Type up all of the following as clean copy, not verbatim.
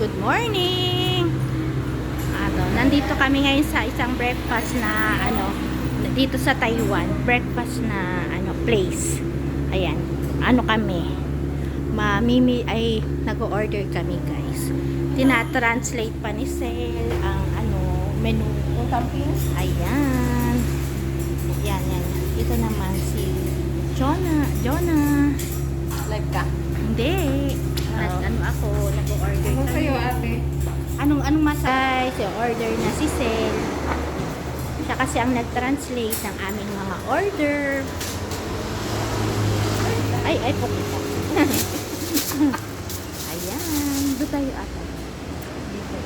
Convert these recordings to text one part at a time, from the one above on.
good morning. Nandito kami ngayon sa isang breakfast na dito sa Taiwan, breakfast na place. Ayan, kami. Nag-order kami, guys. Tina-translate pa ni Sel ang menu. Ayan. Yan. Ito naman si Jonah. Live ka? Hindi. Nag-order Ano kami. sa'yo, ate? Anong masay? Si order na si Sel. Siya kasi ang nag-translate ng aming mga order. Ay, pukita. Ayan. Doon tayo ata. Dito.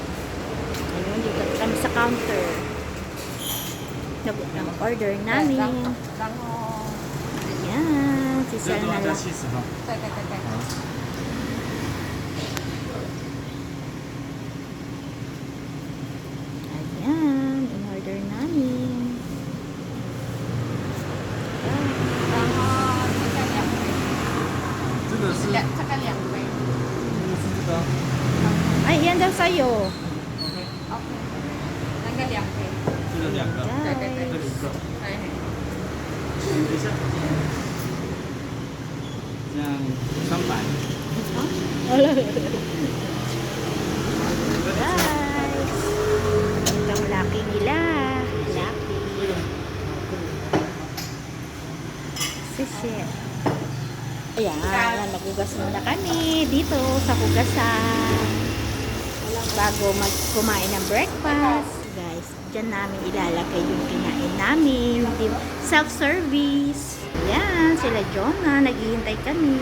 Ayun, dito kami sa counter. Ang order namin. Ayan. Si Sel na lang. Ayan. In-order namin. Ay, yan daw sa'yo. Guys, itong lucky nila. Lucky. Sisir. Ayan, maghugas muna kami dito sa hugasan bago kumain ng breakfast. Guys, dyan namin ilalagay yung kinain namin. Self-service. Ayan, sila Jonah, naghihintay kami.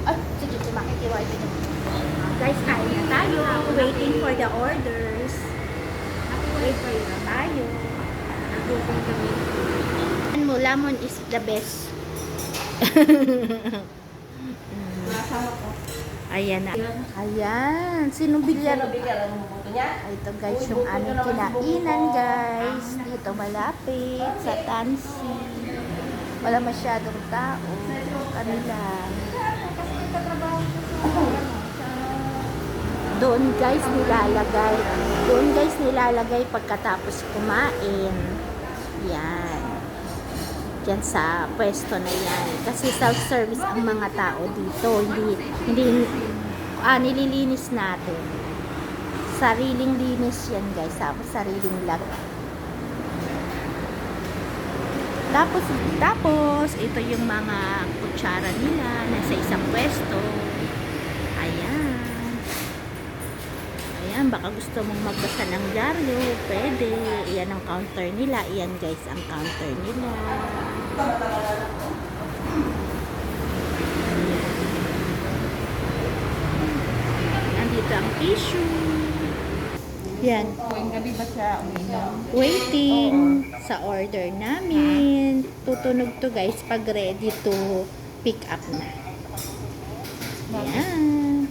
Ay, sige, makitiwai ko. Guys, kain na tayo. Waiting for the orders. Wait for na tayo. Lemon is the best. Ayan na. Ayan. Sinong bilyan? Ito guys, yung aming kinainan guys. Dito malapit sa Tansi. Wala masyadong tao. Kami lang. Doon guys nilalagay pagkatapos kumain. Yan. Diyan sa pwesto na yan. Kasi self-service ang mga tao dito. Hindi nililinis natin. Sariling linis yan guys. Sariling lag. Tapos, ito yung mga kutsara nila nasa isang pwesto. Ayan, baka gusto mong magbasa ng dyaryo, pwede. Iyan ang counter nila. Iyan guys, ang counter nila. Nandito ang tissue. Yan. Gabi ba siya uminom? Waiting sa order namin. Tutunog to guys pag ready to pick up na. Ayan.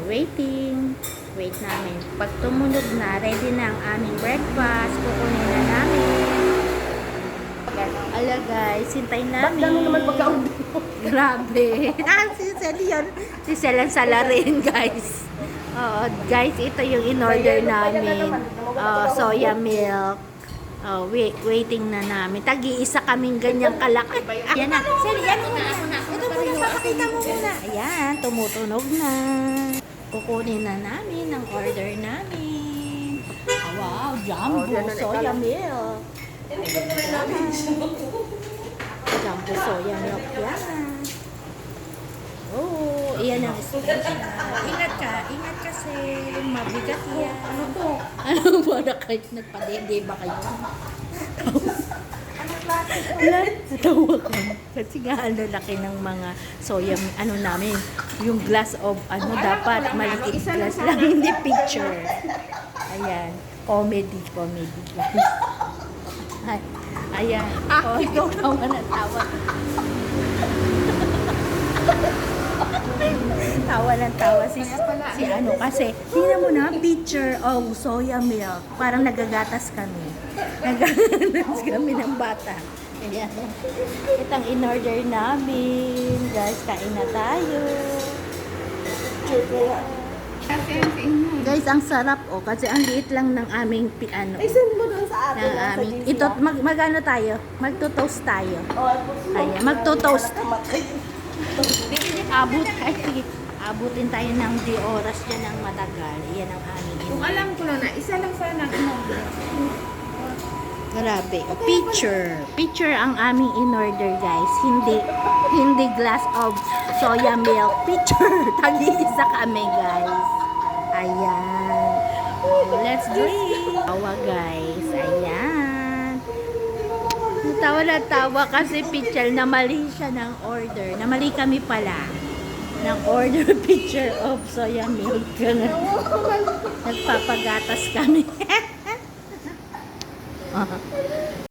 Waiting. Wait namin. Pag tumunog na, ready na ang aming breakfast. Kukunin na namin. Ala guys, hintayin namin. Ba't naman pagka-order mo? Grabe. Si Sel yun. Si Sel ang salarin guys. Guys, ito yung in-order namin. Soya milk. Waiting na namin. Tag-iisa kaming ganyang kalaki. Yan na. Sel, yan muna. Ito muna, papakita mo muna. Ayan, tumutunog na. Kukunin na namin ang order namin. Wow, jumbo soya milk. Jumbo soya milk yan. Oh, iyan ang special. Ingat kasi mabigat yan. Ano to? Ano ba na kayo? Nagpadede ba kayo? Natawa ko. Kasi nga laki ng mga soya, namin. Yung glass of, dapat maliit glass lang, hindi picture. Ayan. Comedy. Ayan. Ikaw tawa na tawa. Tawa ng tawa si kasi tingnan mo na picture of soya milk, parang nagagatas kami ng bata. Ayan. Itang in-order namin. Guys, kain na tayo. Kasi yan si Inay. Guys, ang sarap oh kasi ang liit lang ng aming ano. Ay, send mo doon sa atin. Ng aming ito magano tayo? Magto-toast tayo. Oh, Ayan, magto-toast. Kamatay. Ay sige. Abutin tayo ng 3 oras dyan ng matagal. Yan ang aming Kung alam ko na, isa lang sana in-order. Grabe. Picture ang aming in-order, guys. Hindi glass of soya milk. Picture. Tag-iisa kami, guys. Ayan. Let's drink. Tawa, guys. Ayan. Tawa na tawa kasi picture na mali siya ng order. Na mali kami pala ng order picture of soya milk. Nagpapagatas kami.